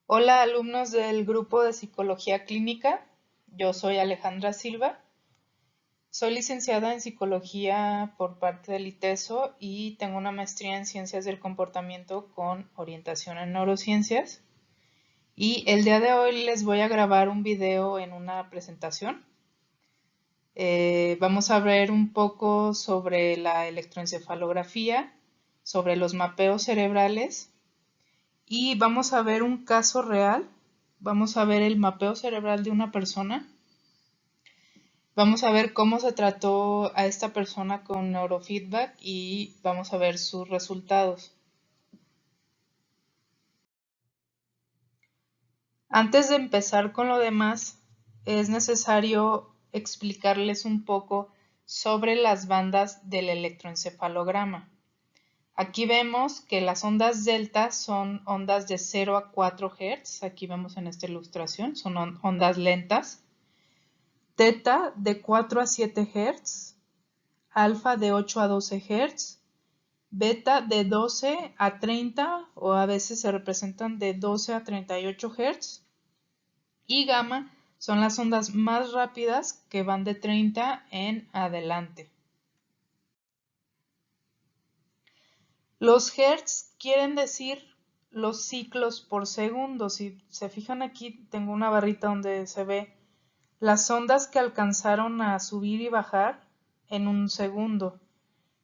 Hola alumnos del grupo de Psicología Clínica, yo soy Alejandra Silva, soy licenciada en Psicología por parte del ITESO y tengo una maestría en Ciencias del Comportamiento con orientación en Neurociencias. Y el día de hoy les voy a grabar un video en una presentación. Vamos a ver un poco sobre la electroencefalografía, sobre los mapeos cerebrales y vamos a ver un caso real. Vamos a ver el mapeo cerebral de una persona. Vamos a ver cómo se trató a esta persona con neurofeedback y vamos a ver sus resultados. Antes de empezar con lo demás, es necesario explicarles un poco sobre las bandas del electroencefalograma. Aquí vemos que las ondas delta son ondas de 0 a 4 Hz. Aquí vemos en esta ilustración, son ondas lentas. Teta de 4 a 7 Hz, alfa de 8 a 12 Hz, beta de 12 a 30 o a veces se representan de 12 a 38 Hz y gamma son las ondas más rápidas que van de 30 en adelante. Los Hz quieren decir los ciclos por segundo. Si se fijan aquí, tengo una barrita donde se ve las ondas que alcanzaron a subir y bajar en un segundo.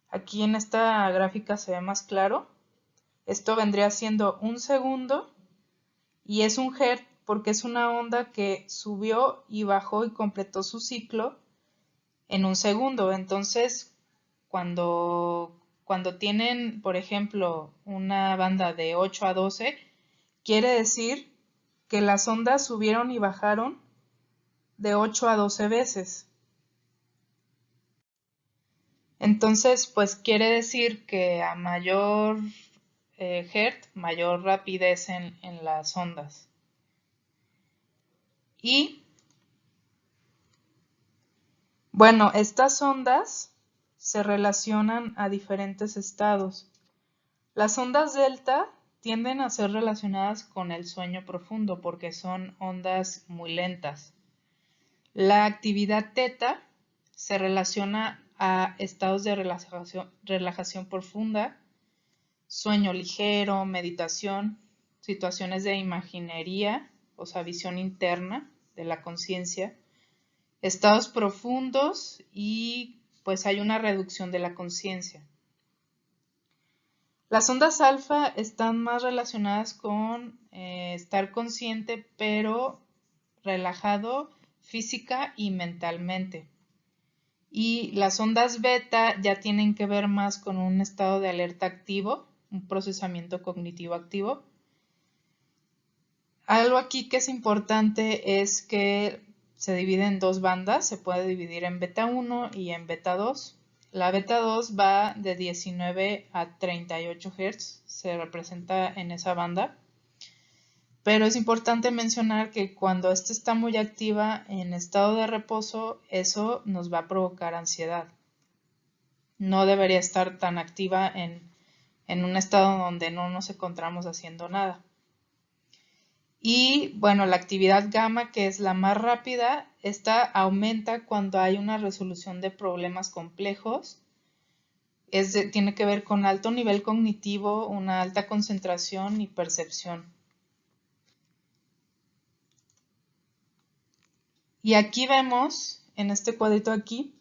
Aquí en esta gráfica se ve más claro. Esto vendría siendo un segundo y es un hertz porque es una onda que subió y bajó y completó su ciclo en un segundo. Entonces, cuando tienen, por ejemplo, una banda de 8 a 12, quiere decir que las ondas subieron y bajaron de 8 a 12 veces. Entonces, pues quiere decir que a mayor hertz, mayor rapidez en las ondas. Y bueno, estas ondas se relacionan a diferentes estados. Las ondas delta tienden a ser relacionadas con el sueño profundo porque son ondas muy lentas. La actividad teta se relaciona a estados de relajación profunda, sueño ligero, meditación, situaciones de imaginería, o sea, visión interna de la conciencia, estados profundos y pues hay una reducción de la conciencia. Las ondas alfa están más relacionadas con estar consciente pero relajado física y mentalmente. Y las ondas beta ya tienen que ver más con un estado de alerta activo, un procesamiento cognitivo activo. Algo aquí que es importante es que se divide en dos bandas, se puede dividir en beta 1 y en beta 2. La beta 2 va de 19 a 38 Hz, se representa en esa banda. Pero es importante mencionar que cuando esta está muy activa en estado de reposo, eso nos va a provocar ansiedad. No debería estar tan activa en un estado donde no nos encontramos haciendo nada. Y bueno, la actividad gamma, que es la más rápida, esta aumenta cuando hay una resolución de problemas complejos. Tiene que ver con alto nivel cognitivo, una alta concentración y percepción. Y aquí vemos, en este cuadrito aquí,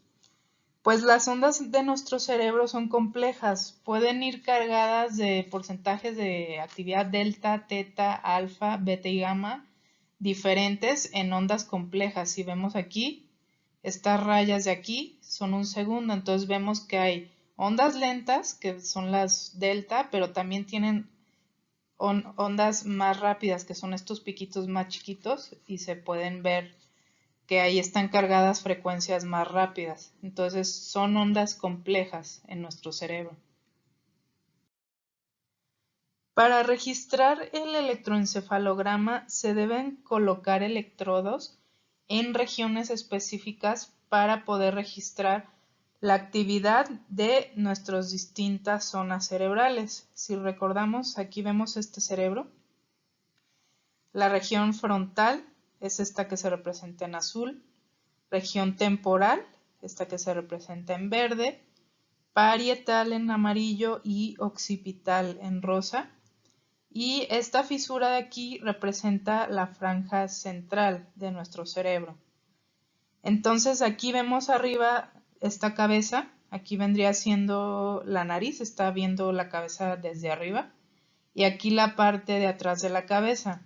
pues las ondas de nuestro cerebro son complejas, pueden ir cargadas de porcentajes de actividad delta, teta, alfa, beta y gamma diferentes en ondas complejas. Si vemos aquí, estas rayas de aquí son un segundo, entonces vemos que hay ondas lentas, que son las delta, pero también tienen ondas más rápidas, que son estos piquitos más chiquitos y se pueden ver que ahí están cargadas frecuencias más rápidas. Entonces son ondas complejas en nuestro cerebro. Para registrar el electroencefalograma se deben colocar electrodos en regiones específicas para poder registrar la actividad de nuestras distintas zonas cerebrales. Si recordamos, aquí vemos este cerebro. La región frontal es esta que se representa en azul, región temporal, esta que se representa en verde, parietal en amarillo y occipital en rosa. Y esta fisura de aquí representa la franja central de nuestro cerebro. Entonces aquí vemos arriba esta cabeza, aquí vendría siendo la nariz, está viendo la cabeza desde arriba, y aquí la parte de atrás de la cabeza.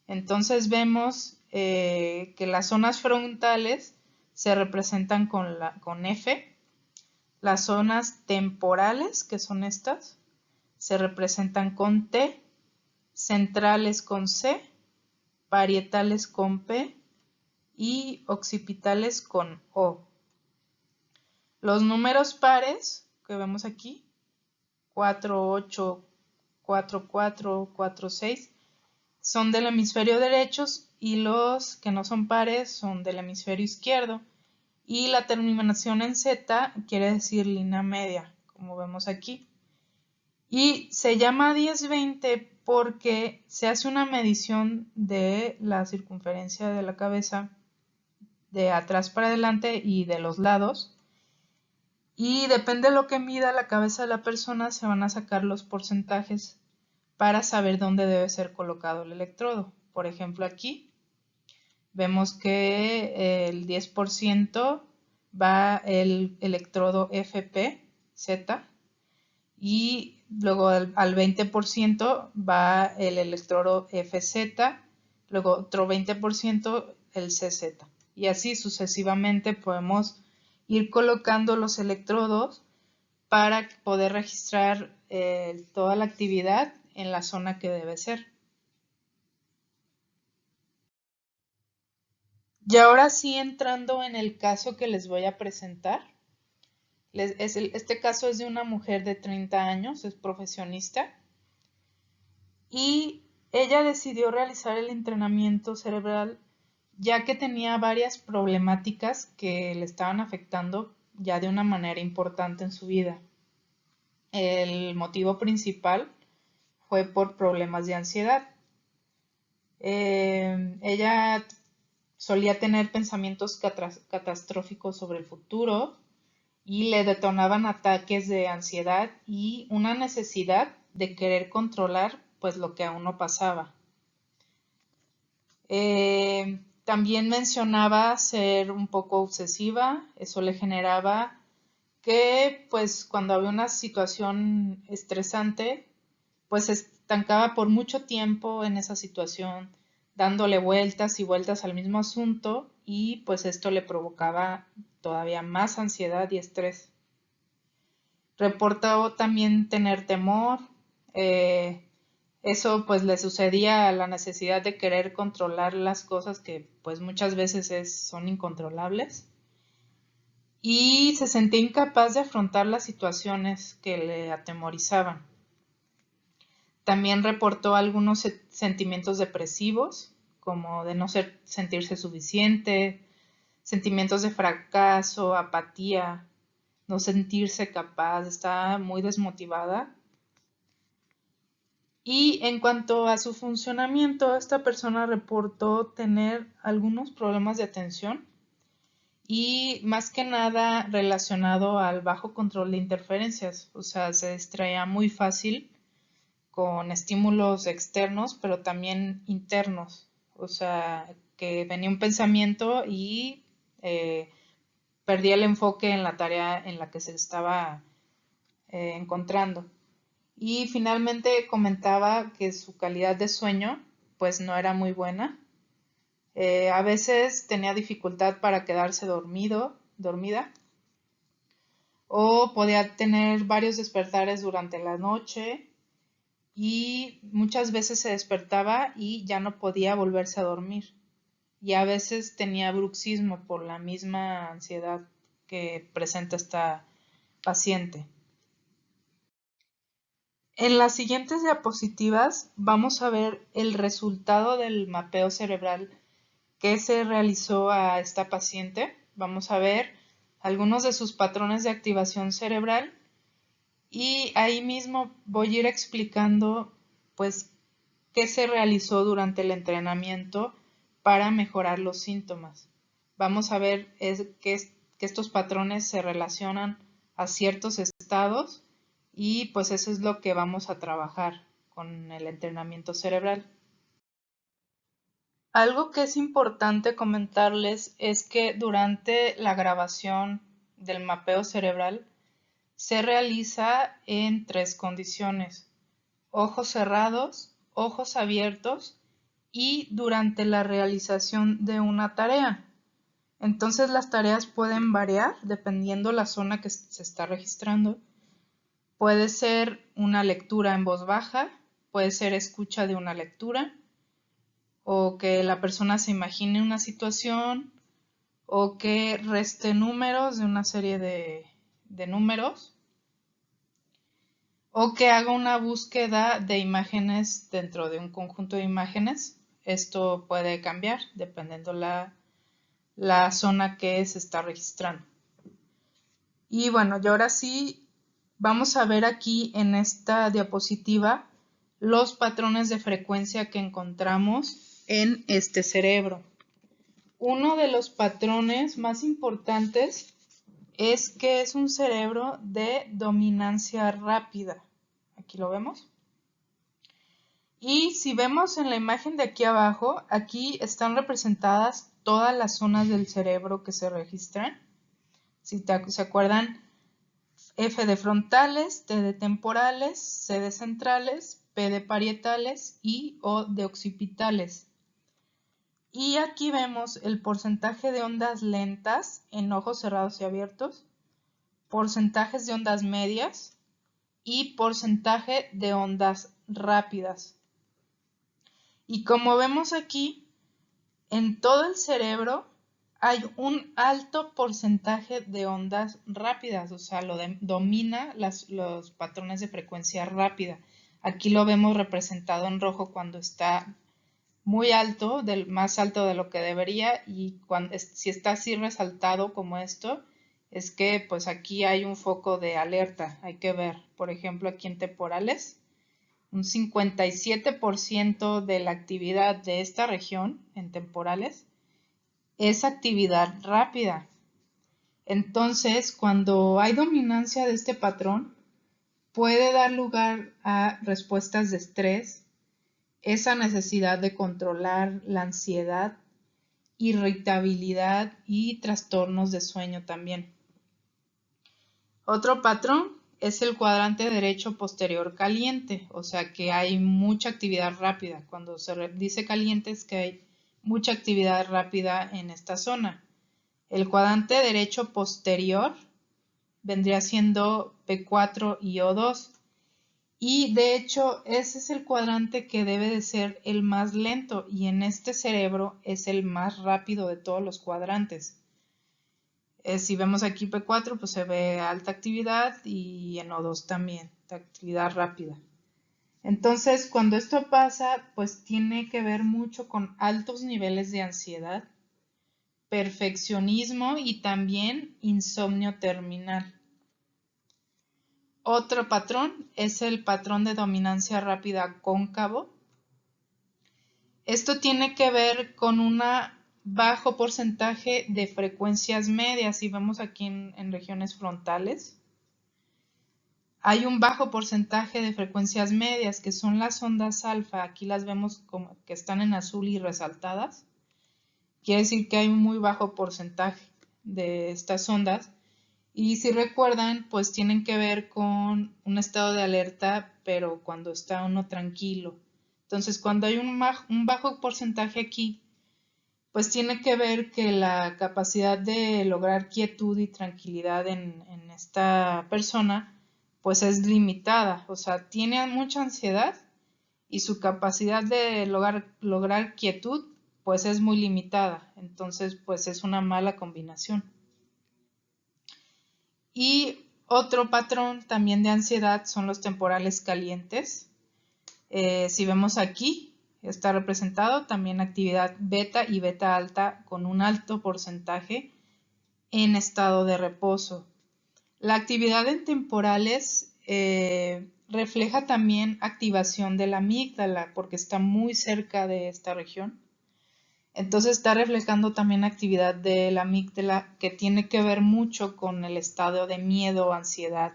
Entonces vemos que las zonas frontales se representan con F, las zonas temporales, que son estas, se representan con T, centrales con C, parietales con P y occipitales con O. Los números pares que vemos aquí, 4, 8, 4, 4, 4, 6, son del hemisferio derecho y los que no son pares son del hemisferio izquierdo. Y la terminación en Z quiere decir línea media, como vemos aquí. Y se llama 10-20 porque se hace una medición de la circunferencia de la cabeza de atrás para adelante y de los lados. Y depende de lo que mida la cabeza de la persona, se van a sacar los porcentajes para saber dónde debe ser colocado el electrodo. Por ejemplo, aquí vemos que el 10% va el electrodo FP-Z y luego al 20% va el electrodo FZ, luego otro 20% el CZ. Y así sucesivamente podemos ir colocando los electrodos para poder registrar toda la actividad en la zona que debe ser. Y ahora sí, entrando en el caso que les voy a presentar. Este caso es de una mujer de 30 años, es profesionista, y ella decidió realizar el entrenamiento cerebral ya que tenía varias problemáticas que le estaban afectando ya de una manera importante en su vida. El motivo principal fue por problemas de ansiedad. Ella solía tener pensamientos catastróficos sobre el futuro y le detonaban ataques de ansiedad y una necesidad de querer controlar pues lo que aún no pasaba. También mencionaba ser un poco obsesiva, eso le generaba que pues cuando había una situación estresante pues se estancaba por mucho tiempo en esa situación, dándole vueltas y vueltas al mismo asunto y pues esto le provocaba todavía más ansiedad y estrés. Reportó también tener temor, eso pues le sucedía a la necesidad de querer controlar las cosas que pues muchas veces son incontrolables y se sentía incapaz de afrontar las situaciones que le atemorizaban. También reportó algunos sentimientos depresivos, como de no sentirse suficiente, sentimientos de fracaso, apatía, no sentirse capaz, estaba muy desmotivada. Y en cuanto a su funcionamiento, esta persona reportó tener algunos problemas de atención y más que nada relacionado al bajo control de interferencias, o sea, se distraía muy fácil con estímulos externos, pero también internos, o sea, que venía un pensamiento y perdía el enfoque en la tarea en la que se estaba encontrando. Y finalmente comentaba que su calidad de sueño pues no era muy buena. A veces tenía dificultad para quedarse dormida, o podía tener varios despertares durante la noche y muchas veces se despertaba y ya no podía volverse a dormir. Y a veces tenía bruxismo por la misma ansiedad que presenta esta paciente. En las siguientes diapositivas vamos a ver el resultado del mapeo cerebral que se realizó a esta paciente. Vamos a ver algunos de sus patrones de activación cerebral y ahí mismo voy a ir explicando pues qué se realizó durante el entrenamiento para mejorar los síntomas. Vamos a ver que estos patrones se relacionan a ciertos estados y pues eso es lo que vamos a trabajar con el entrenamiento cerebral. Algo que es importante comentarles es que durante la grabación del mapeo cerebral se realiza en 3 condiciones: ojos cerrados, ojos abiertos y durante la realización de una tarea. Entonces las tareas pueden variar dependiendo la zona que se está registrando. Puede ser una lectura en voz baja, puede ser escucha de una lectura, o que la persona se imagine una situación, o que reste números de una serie de números, o que haga una búsqueda de imágenes dentro de un conjunto de imágenes. Esto puede cambiar dependiendo la zona que se está registrando. Y bueno, y ahora sí vamos a ver aquí en esta diapositiva los patrones de frecuencia que encontramos en este cerebro. Uno de los patrones más importantes es que es un cerebro de dominancia rápida. Aquí lo vemos. Y si vemos en la imagen de aquí abajo, aquí están representadas todas las zonas del cerebro que se registran. Si se acuerdan, F de frontales, T de temporales, C de centrales, P de parietales y O de occipitales. Y aquí vemos el porcentaje de ondas lentas en ojos cerrados y abiertos, porcentajes de ondas medias y porcentaje de ondas rápidas. Y como vemos aquí, en todo el cerebro hay un alto porcentaje de ondas rápidas, o sea, domina los patrones de frecuencia rápida. Aquí lo vemos representado en rojo cuando está muy alto, más alto de lo que debería, y si está así resaltado como esto, es que pues aquí hay un foco de alerta. Hay que ver, por ejemplo, aquí en temporales, un 57% de la actividad de esta región en temporales es actividad rápida. Entonces, cuando hay dominancia de este patrón, puede dar lugar a respuestas de estrés, esa necesidad de controlar la ansiedad, irritabilidad y trastornos de sueño también. Otro patrón es el cuadrante derecho posterior caliente, o sea que hay mucha actividad rápida. Cuando se dice caliente es que hay mucha actividad rápida en esta zona. El cuadrante derecho posterior vendría siendo P4 y O2. Y de hecho ese es el cuadrante que debe de ser el más lento y en este cerebro es el más rápido de todos los cuadrantes. Si vemos aquí P4 pues se ve alta actividad y en O2 también, actividad rápida. Entonces cuando esto pasa pues tiene que ver mucho con altos niveles de ansiedad, perfeccionismo y también insomnio terminal. Otro patrón es el patrón de dominancia rápida cóncavo. Esto tiene que ver con un bajo porcentaje de frecuencias medias, si vemos aquí en regiones frontales. Hay un bajo porcentaje de frecuencias medias, que son las ondas alfa. Aquí las vemos como que están en azul y resaltadas. Quiere decir que hay un muy bajo porcentaje de estas ondas. Y si recuerdan, pues tienen que ver con un estado de alerta, pero cuando está uno tranquilo. Entonces, cuando hay un bajo porcentaje aquí, pues tiene que ver que la capacidad de lograr quietud y tranquilidad en esta persona, pues es limitada. O sea, tiene mucha ansiedad y su capacidad de lograr quietud, pues es muy limitada. Entonces, pues es una mala combinación. Y otro patrón también de ansiedad son los temporales calientes. Si vemos aquí, está representado también actividad beta y beta alta con un alto porcentaje en estado de reposo. La actividad en temporales refleja también activación de la amígdala porque está muy cerca de esta región. Entonces está reflejando también actividad de la amígdala que tiene que ver mucho con el estado de miedo o ansiedad.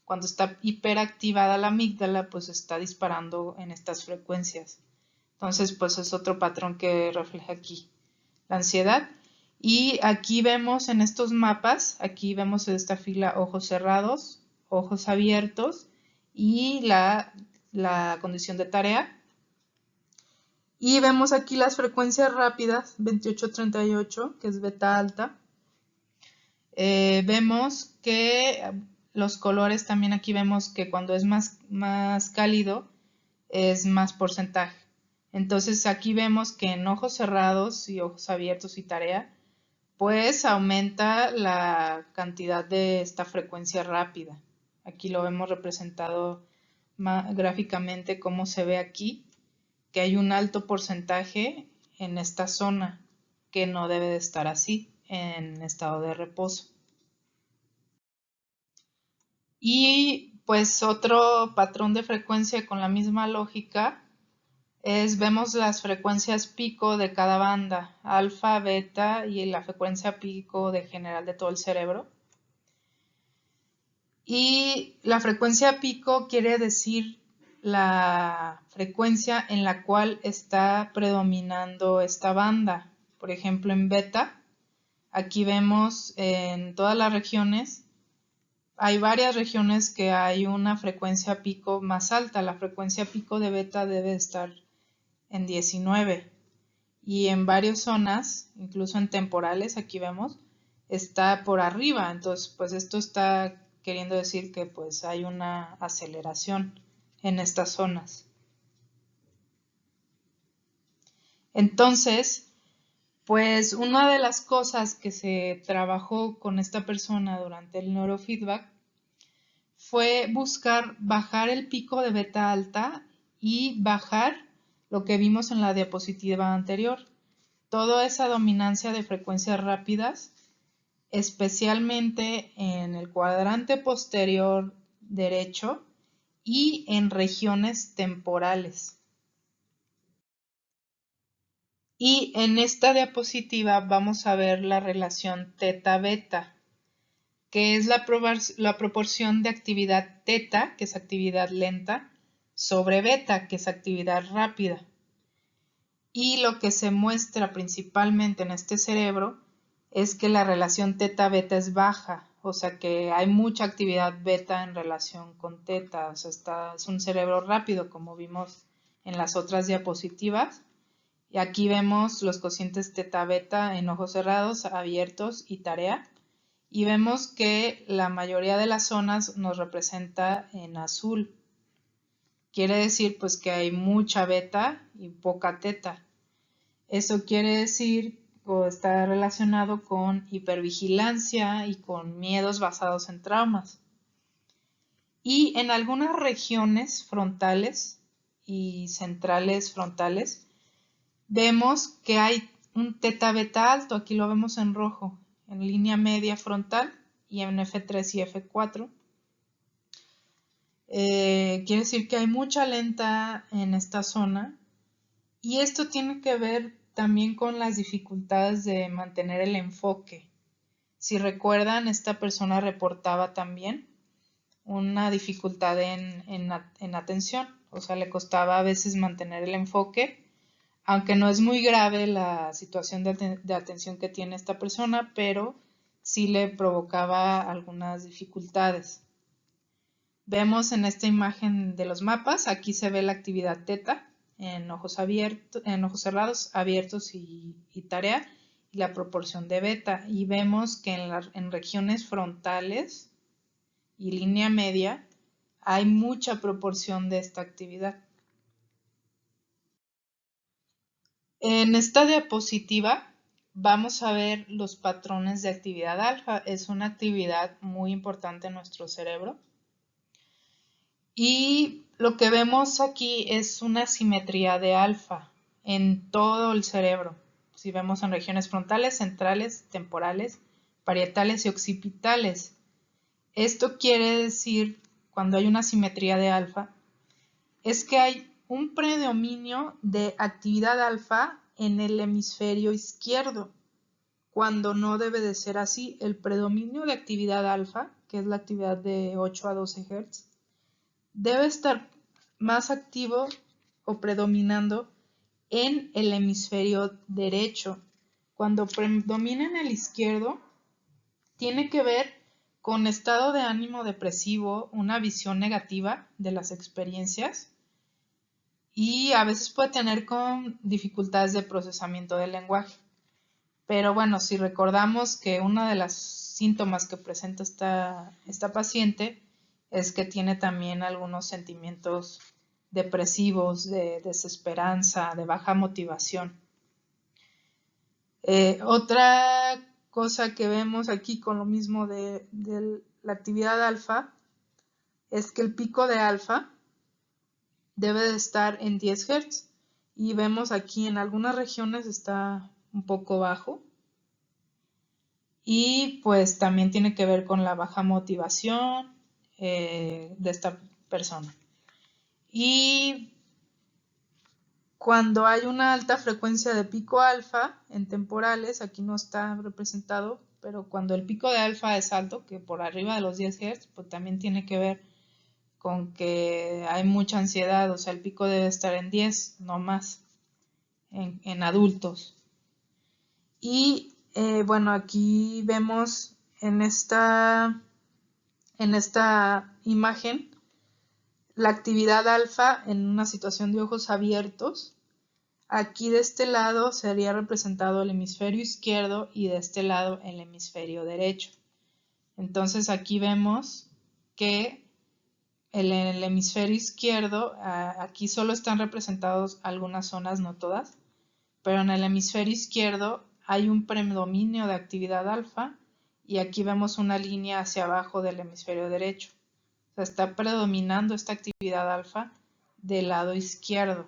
Cuando está hiperactivada la amígdala, pues está disparando en estas frecuencias. Entonces, pues es otro patrón que refleja aquí la ansiedad. Y aquí vemos en estos mapas, aquí vemos en esta fila ojos cerrados, ojos abiertos y la condición de tarea. Y vemos aquí las frecuencias rápidas, 28-38, que es beta alta. Vemos que los colores también aquí vemos que cuando es más cálido es más porcentaje. Entonces aquí vemos que en ojos cerrados y ojos abiertos y tarea, pues aumenta la cantidad de esta frecuencia rápida. Aquí lo vemos representado gráficamente como se ve aquí, que hay un alto porcentaje en esta zona que no debe de estar así en estado de reposo. Y pues otro patrón de frecuencia con la misma lógica vemos las frecuencias pico de cada banda, alfa, beta y la frecuencia pico de general de todo el cerebro. Y la frecuencia pico quiere decir la frecuencia en la cual está predominando esta banda. Por ejemplo, en beta, aquí vemos en todas las regiones, hay varias regiones que hay una frecuencia pico más alta. La frecuencia pico de beta debe estar en 19 y en varias zonas, incluso en temporales, aquí vemos, está por arriba. Entonces, pues esto está queriendo decir que pues hay una aceleración en estas zonas. Entonces, pues una de las cosas que se trabajó con esta persona durante el neurofeedback fue buscar bajar el pico de beta alta y bajar lo que vimos en la diapositiva anterior, toda esa dominancia de frecuencias rápidas, especialmente en el cuadrante posterior derecho y en regiones temporales. Y en esta diapositiva vamos a ver la relación teta-beta, que es la proporción de actividad teta, que es actividad lenta, sobre beta, que es actividad rápida. Y lo que se muestra principalmente en este cerebro es que la relación teta-beta es baja, o sea que hay mucha actividad beta en relación con teta, o sea, es un cerebro rápido como vimos en las otras diapositivas. Y aquí vemos los cocientes teta-beta en ojos cerrados, abiertos y tarea. Y vemos que la mayoría de las zonas nos representa en azul. Quiere decir pues que hay mucha beta y poca teta. Eso quiere decir o está relacionado con hipervigilancia y con miedos basados en traumas. Y en algunas regiones frontales y centrales frontales vemos que hay un teta beta alto, aquí lo vemos en rojo, en línea media frontal y en F3 y F4. Quiere decir que hay mucha lenta en esta zona y esto tiene que ver también con las dificultades de mantener el enfoque. Si recuerdan, esta persona reportaba también una dificultad en atención, o sea, le costaba a veces mantener el enfoque, aunque no es muy grave la situación de atención que tiene esta persona, pero sí le provocaba algunas dificultades. Vemos en esta imagen de los mapas, aquí se ve la actividad teta en ojos cerrados, abiertos y tarea, y la proporción de beta. Y vemos que en regiones frontales y línea media hay mucha proporción de esta actividad. En esta diapositiva vamos a ver los patrones de actividad alfa. Es una actividad muy importante en nuestro cerebro. Y lo que vemos aquí es una simetría de alfa en todo el cerebro. Si vemos en regiones frontales, centrales, temporales, parietales y occipitales. Esto quiere decir, cuando hay una simetría de alfa, es que hay un predominio de actividad alfa en el hemisferio izquierdo, cuando no debe de ser así. El predominio de actividad alfa, que es la actividad de 8 a 12 Hz, debe estar más activo o predominando en el hemisferio derecho. Cuando predomina en el izquierdo, tiene que ver con estado de ánimo depresivo, una visión negativa de las experiencias y a veces puede tener con dificultades de procesamiento del lenguaje. Pero bueno, si recordamos que uno de los síntomas que presenta esta paciente es que tiene también algunos sentimientos depresivos, de desesperanza, de baja motivación. Otra cosa que vemos aquí con lo mismo de la actividad alfa es que el pico de alfa debe de estar en 10 Hz y vemos aquí en algunas regiones está un poco bajo y pues también tiene que ver con la baja motivación de esta persona. Y cuando hay una alta frecuencia de pico alfa en temporales, aquí no está representado, pero cuando el pico de alfa es alto, que por arriba de los 10 Hz, pues también tiene que ver con que hay mucha ansiedad, o sea, el pico debe estar en 10, no más, en adultos. Y bueno, aquí vemos en esta imagen la actividad alfa en una situación de ojos abiertos. Aquí de este lado sería representado el hemisferio izquierdo y de este lado el hemisferio derecho. Entonces aquí vemos que en el hemisferio izquierdo, aquí solo están representados algunas zonas, no todas, pero en el hemisferio izquierdo hay un predominio de actividad alfa y aquí vemos una línea hacia abajo del hemisferio derecho. O sea, está predominando esta actividad alfa del lado izquierdo.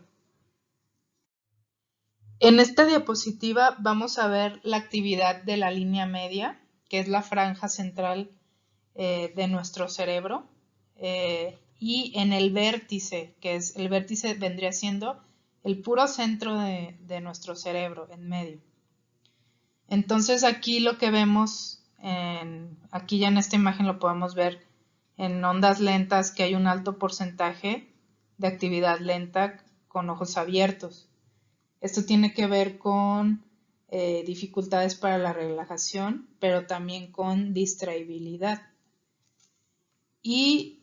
En esta diapositiva vamos a ver la actividad de la línea media, que es la franja central de nuestro cerebro, y en el vértice, que es el vértice vendría siendo el puro centro de nuestro cerebro, en medio. Entonces aquí lo que vemos, aquí ya en esta imagen lo podemos ver en ondas lentas, que hay un alto porcentaje de actividad lenta con ojos abiertos. Esto tiene que ver con dificultades para la relajación, pero también con distraibilidad. Y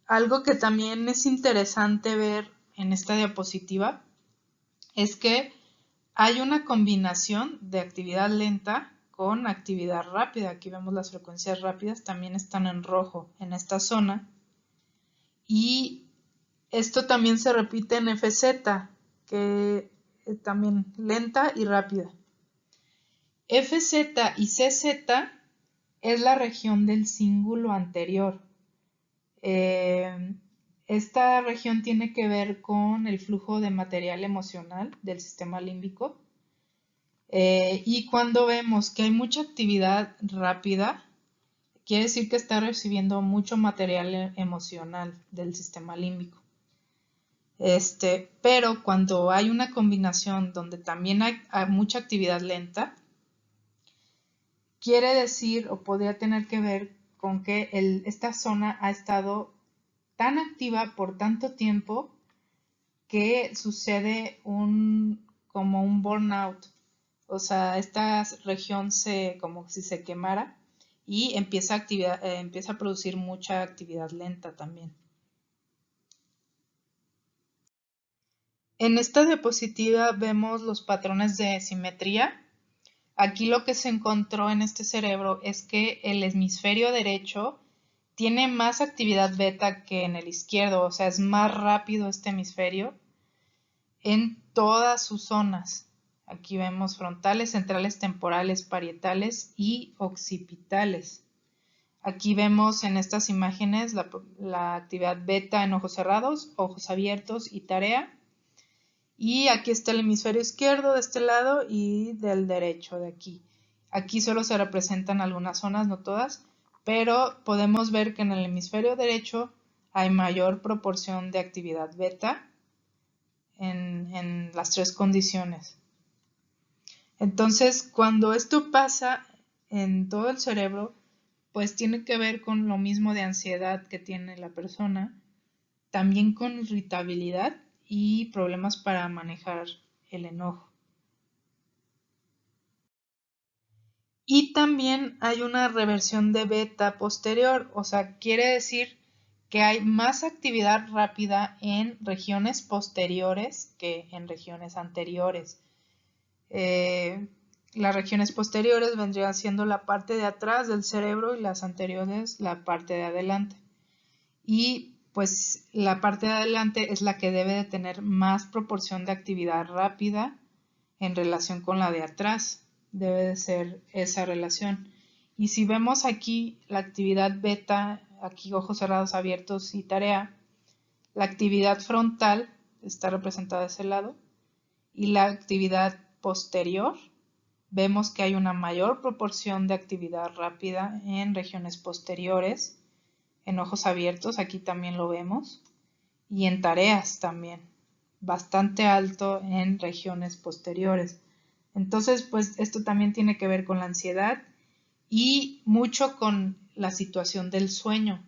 algo que también es interesante ver en esta diapositiva es que hay una combinación de actividad lenta con actividad rápida. Aquí vemos las frecuencias rápidas, también están en rojo en esta zona. Y esto también se repite en FZ, que es también lenta y rápida. FZ y CZ es la región del cíngulo anterior. Esta región tiene que ver con el flujo de material emocional del sistema límbico. Y cuando vemos que hay mucha actividad rápida, quiere decir que está recibiendo mucho material emocional del sistema límbico. Pero cuando hay una combinación donde también hay mucha actividad lenta, quiere decir o podría tener que ver con que esta zona ha estado tan activa por tanto tiempo que sucede como un burnout. O sea, esta región como si se quemara y empieza a producir mucha actividad lenta también. En esta diapositiva vemos los patrones de simetría. Aquí lo que se encontró en este cerebro es que el hemisferio derecho tiene más actividad beta que en el izquierdo, o sea, es más rápido este hemisferio en todas sus zonas. Aquí vemos frontales, centrales, temporales, parietales y occipitales. Aquí vemos en estas imágenes la actividad beta en ojos cerrados, ojos abiertos y tarea. Y aquí está el hemisferio izquierdo de este lado y del derecho de aquí. Aquí solo se representan algunas zonas, no todas, pero podemos ver que en el hemisferio derecho hay mayor proporción de actividad beta en las tres condiciones. Entonces, cuando esto pasa en todo el cerebro, pues tiene que ver con lo mismo de ansiedad que tiene la persona, también con irritabilidad y problemas para manejar el enojo. Y también hay una reversión de beta posterior, o sea, quiere decir que hay más actividad rápida en regiones posteriores que en regiones anteriores. Las regiones posteriores vendrían siendo la parte de atrás del cerebro y las anteriores la parte de adelante. Y pues la parte de adelante es la que debe de tener más proporción de actividad rápida en relación con la de atrás. Debe de ser esa relación. Y si vemos aquí la actividad beta, aquí ojos cerrados, abiertos y tarea, la actividad frontal está representada de ese lado y la actividad posterior, vemos que hay una mayor proporción de actividad rápida en regiones posteriores, en ojos abiertos, aquí también lo vemos, y en tareas también, bastante alto en regiones posteriores. Entonces, pues esto también tiene que ver con la ansiedad y mucho con la situación del sueño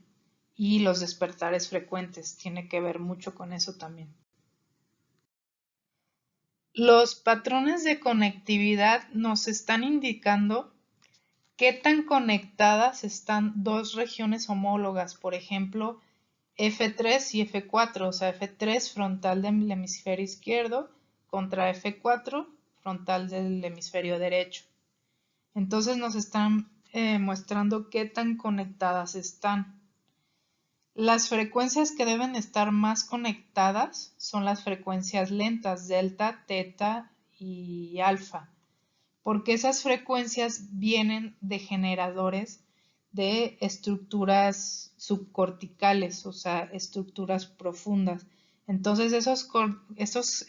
y los despertares frecuentes, tiene que ver mucho con eso también. Los patrones de conectividad nos están indicando qué tan conectadas están dos regiones homólogas, por ejemplo, F3 y F4, o sea, F3 frontal del hemisferio izquierdo contra F4 frontal del hemisferio derecho. Entonces nos están mostrando qué tan conectadas están. Las frecuencias que deben estar más conectadas son las frecuencias lentas, delta, teta y alfa, porque esas frecuencias vienen de generadores de estructuras subcorticales, o sea, estructuras profundas. Entonces esos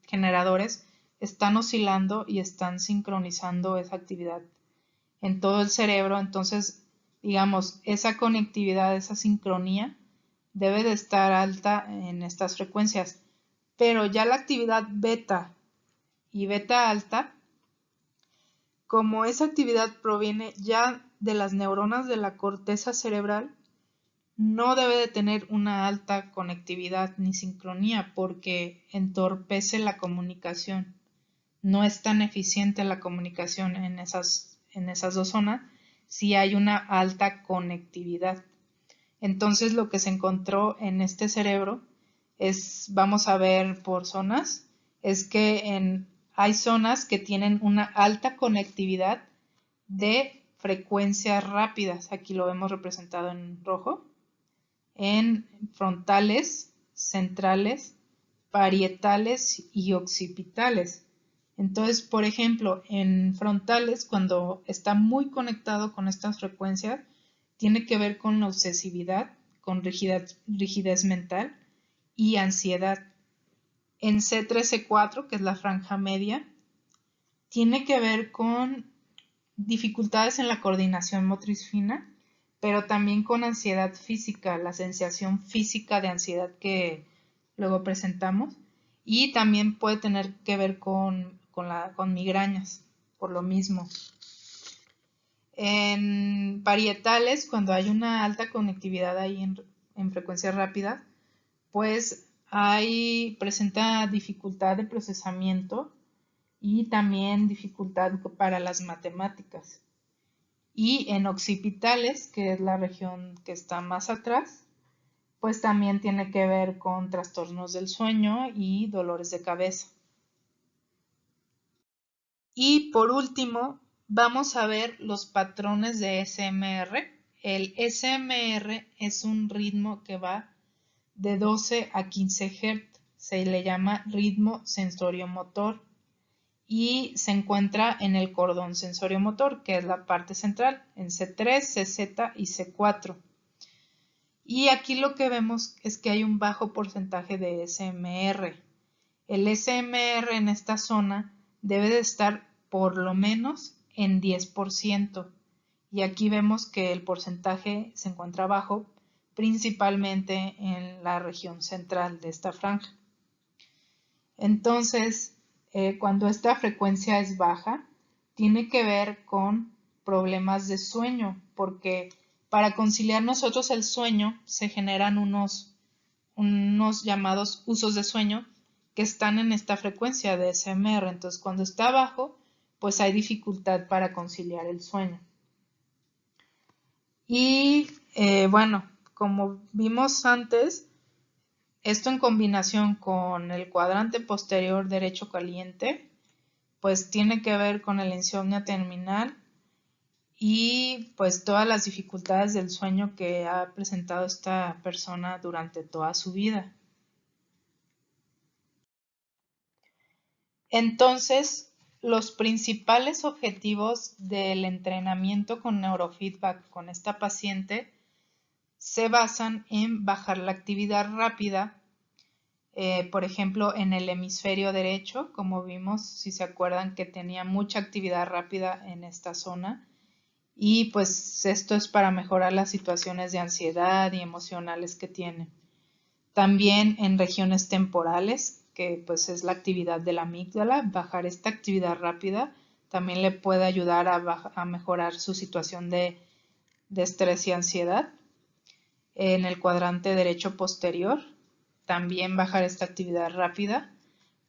generadores están oscilando y están sincronizando esa actividad en todo el cerebro. Entonces, digamos, esa conectividad, esa sincronía debe de estar alta en estas frecuencias. Pero ya la actividad beta y beta alta, como esa actividad proviene ya de las neuronas de la corteza cerebral, no debe de tener una alta conectividad ni sincronía porque entorpece la comunicación. No es tan eficiente la comunicación en esas dos zonas si hay una alta conectividad. Entonces lo que se encontró en este cerebro es, vamos a ver por zonas, es que hay zonas que tienen una alta conectividad de frecuencias rápidas. Aquí lo vemos representado en rojo. En frontales, centrales, parietales y occipitales. Entonces, por ejemplo, en frontales, cuando está muy conectado con estas frecuencias, tiene que ver con la obsesividad, con rigidez mental y ansiedad. En C3-C4, que es la franja media, tiene que ver con dificultades en la coordinación motriz fina, pero también con ansiedad física, la sensación física de ansiedad que luego presentamos, y también puede tener que ver con migrañas, por lo mismo. En parietales, cuando hay una alta conectividad ahí en frecuencia rápida, pues presenta dificultad de procesamiento y también dificultad para las matemáticas. Y en occipitales, que es la región que está más atrás, pues también tiene que ver con trastornos del sueño y dolores de cabeza. Y por último, vamos a ver los patrones de SMR. El SMR es un ritmo que va de 12 a 15 Hz. Se le llama ritmo sensoriomotor y se encuentra en el cordón sensoriomotor, que es la parte central, en C3, CZ y C4. Y aquí lo que vemos es que hay un bajo porcentaje de SMR. El SMR en esta zona debe de estar por lo menos en 10%. y aquí vemos que el porcentaje se encuentra bajo, principalmente en la región central de esta franja. Entonces, cuando esta frecuencia es baja, tiene que ver con problemas de sueño, porque para conciliar nosotros el sueño se generan unos llamados usos de sueño que están en esta frecuencia de SMR. Entonces, cuando está bajo, pues hay dificultad para conciliar el sueño. Y bueno, como vimos antes, esto en combinación con el cuadrante posterior derecho caliente, pues tiene que ver con el insomnio terminal y pues todas las dificultades del sueño que ha presentado esta persona durante toda su vida. Entonces, los principales objetivos del entrenamiento con neurofeedback con esta paciente se basan en bajar la actividad rápida, por ejemplo, en el hemisferio derecho, como vimos, si se acuerdan que tenía mucha actividad rápida en esta zona, y pues esto es para mejorar las situaciones de ansiedad y emocionales que tiene. También en regiones temporales, que pues es la actividad de la amígdala, bajar esta actividad rápida también le puede ayudar a mejorar su situación de estrés y ansiedad. En el cuadrante derecho posterior, también bajar esta actividad rápida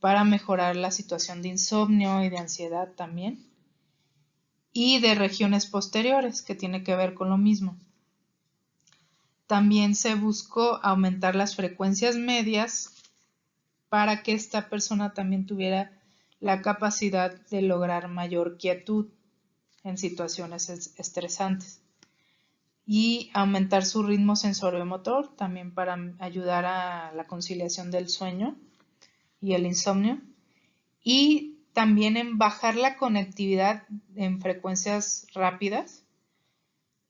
para mejorar la situación de insomnio y de ansiedad también. Y de regiones posteriores, que tiene que ver con lo mismo. También se buscó aumentar las frecuencias medias para que esta persona también tuviera la capacidad de lograr mayor quietud en situaciones estresantes. Y aumentar su ritmo sensoriomotor también para ayudar a la conciliación del sueño y el insomnio. Y también en bajar la conectividad en frecuencias rápidas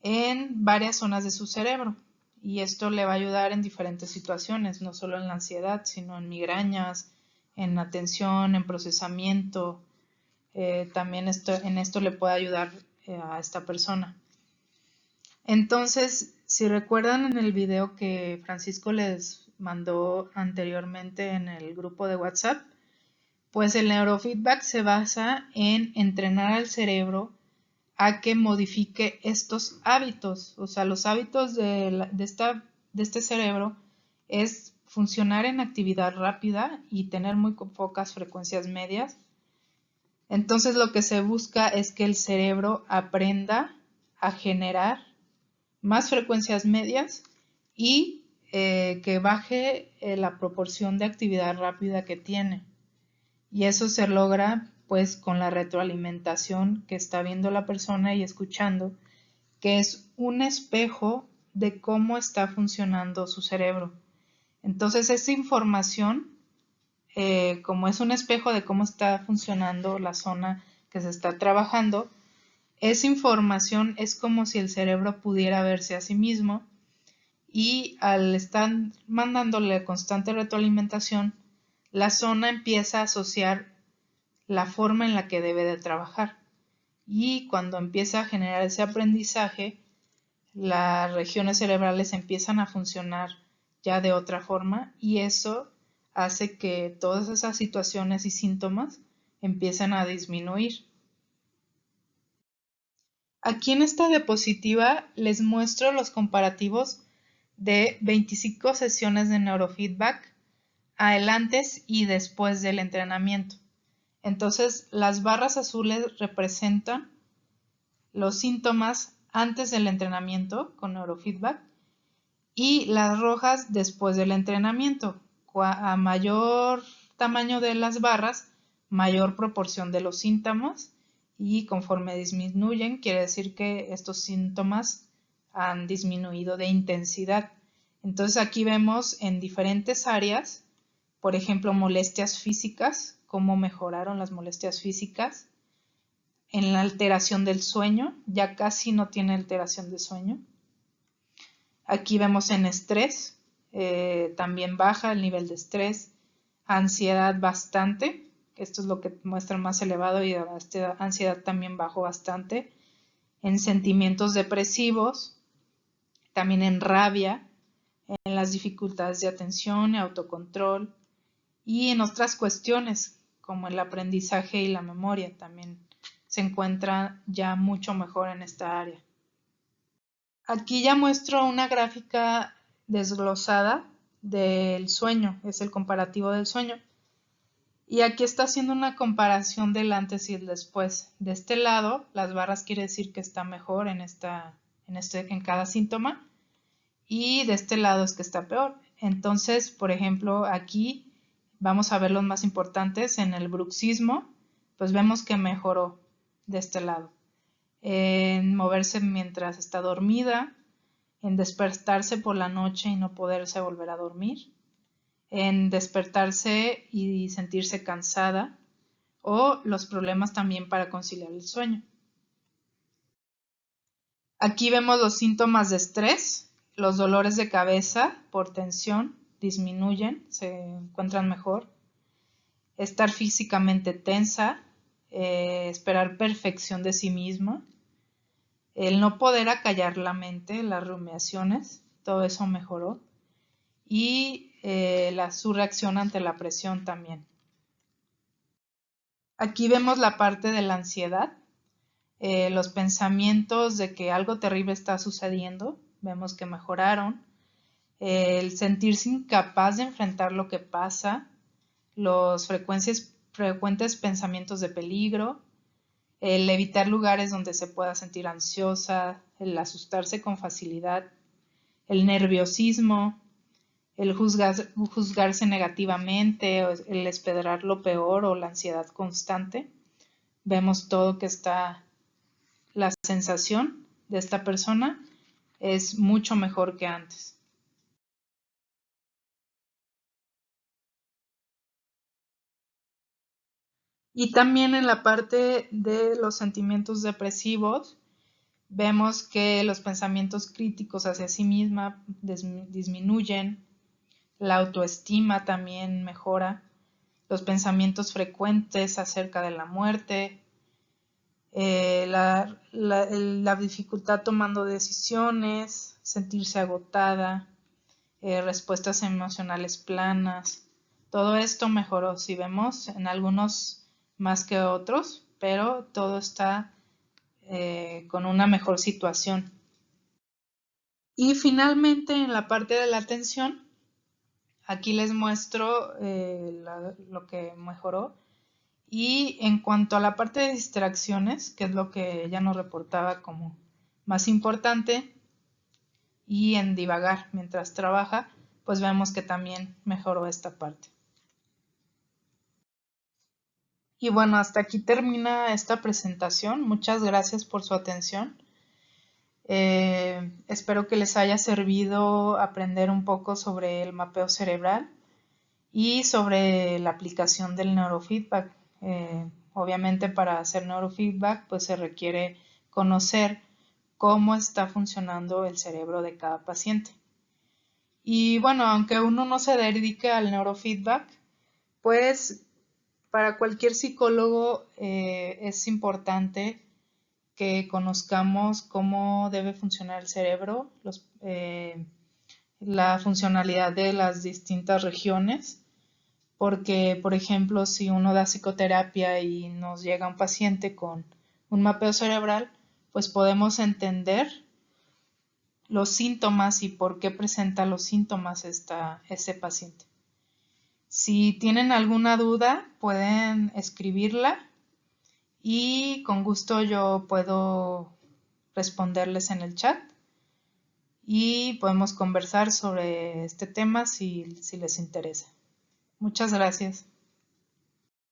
en varias zonas de su cerebro. Y esto le va a ayudar en diferentes situaciones, no solo en la ansiedad, sino en migrañas, en atención, en procesamiento. También en esto le puede ayudar a esta persona. Entonces, si recuerdan en el video que Francisco les mandó anteriormente en el grupo de WhatsApp, pues el neurofeedback se basa en entrenar al cerebro a que modifique estos hábitos. O sea, los hábitos de este cerebro es funcionar en actividad rápida y tener muy pocas frecuencias medias. Entonces lo que se busca es que el cerebro aprenda a generar más frecuencias medias y que baje la proporción de actividad rápida que tiene. Y eso se logra pues con la retroalimentación que está viendo la persona y escuchando, que es un espejo de cómo está funcionando su cerebro. Entonces esa información, como es un espejo de cómo está funcionando la zona que se está trabajando, esa información es como si el cerebro pudiera verse a sí mismo y al estar mandándole constante retroalimentación, la zona empieza a asociar la forma en la que debe de trabajar. Y cuando empieza a generar ese aprendizaje, las regiones cerebrales empiezan a funcionar ya de otra forma y eso hace que todas esas situaciones y síntomas empiecen a disminuir. Aquí en esta diapositiva les muestro los comparativos de 25 sesiones de neurofeedback el antes y después del entrenamiento. Entonces, las barras azules representan los síntomas antes del entrenamiento con neurofeedback y las rojas después del entrenamiento. A mayor tamaño de las barras, mayor proporción de los síntomas y conforme disminuyen, quiere decir que estos síntomas han disminuido de intensidad. Entonces aquí vemos en diferentes áreas, por ejemplo, molestias físicas, cómo mejoraron las molestias físicas. En la alteración del sueño, ya casi no tiene alteración de sueño. Aquí vemos en estrés, también baja el nivel de estrés, ansiedad bastante, esto es lo que muestra más elevado y ansiedad también bajó bastante. en sentimientos depresivos, también en rabia, en las dificultades de atención y autocontrol y en otras cuestiones como el aprendizaje y la memoria también se encuentra ya mucho mejor en esta área. Aquí ya muestro una gráfica desglosada del sueño, es el comparativo del sueño. Y aquí está haciendo una comparación del antes y el después. De este lado, las barras quiere decir que está mejor en cada síntoma. Y de este lado es que está peor. Entonces, por ejemplo, aquí vamos a ver los más importantes. En el bruxismo, pues vemos que mejoró de este lado. En moverse mientras está dormida, en despertarse por la noche y no poderse volver a dormir, en despertarse y sentirse cansada, o los problemas también para conciliar el sueño. Aquí vemos los síntomas de estrés. Los dolores de cabeza por tensión disminuyen, se encuentran mejor. Estar físicamente tensa, esperar perfección de sí misma, el no poder acallar la mente, las rumiaciones, todo eso mejoró. Y su reacción ante la presión también. Aquí vemos la parte de la ansiedad, los pensamientos de que algo terrible está sucediendo, vemos que mejoraron, el sentirse incapaz de enfrentar lo que pasa, los frecuentes pensamientos de peligro, el evitar lugares donde se pueda sentir ansiosa, el asustarse con facilidad, el nerviosismo, el juzgarse negativamente, el esperar lo peor o la ansiedad constante. Vemos todo que está, la sensación de esta persona es mucho mejor que antes. Y también en la parte de los sentimientos depresivos, vemos que los pensamientos críticos hacia sí misma disminuyen, la autoestima también mejora, los pensamientos frecuentes acerca de la muerte, la dificultad tomando decisiones, sentirse agotada, respuestas emocionales planas. Todo esto mejoró, si vemos, en algunos más que otros, pero todo está con una mejor situación. Y finalmente en la parte de la atención, aquí les muestro lo que mejoró. Y en cuanto a la parte de distracciones, que es lo que ella nos reportaba como más importante, y en divagar mientras trabaja, pues vemos que también mejoró esta parte. Y bueno, hasta aquí termina esta presentación. Muchas gracias por su atención. Espero que les haya servido aprender un poco sobre el mapeo cerebral y sobre la aplicación del neurofeedback. Obviamente para hacer neurofeedback pues se requiere conocer cómo está funcionando el cerebro de cada paciente. Y bueno, aunque uno no se dedique al neurofeedback, pues para cualquier psicólogo es importante que conozcamos cómo debe funcionar el cerebro, la funcionalidad de las distintas regiones, porque, por ejemplo, si uno da psicoterapia y nos llega un paciente con un mapeo cerebral, pues podemos entender los síntomas y por qué presenta los síntomas ese paciente. Si tienen alguna duda, pueden escribirla y con gusto yo puedo responderles en el chat y podemos conversar sobre este tema si les interesa. Muchas gracias.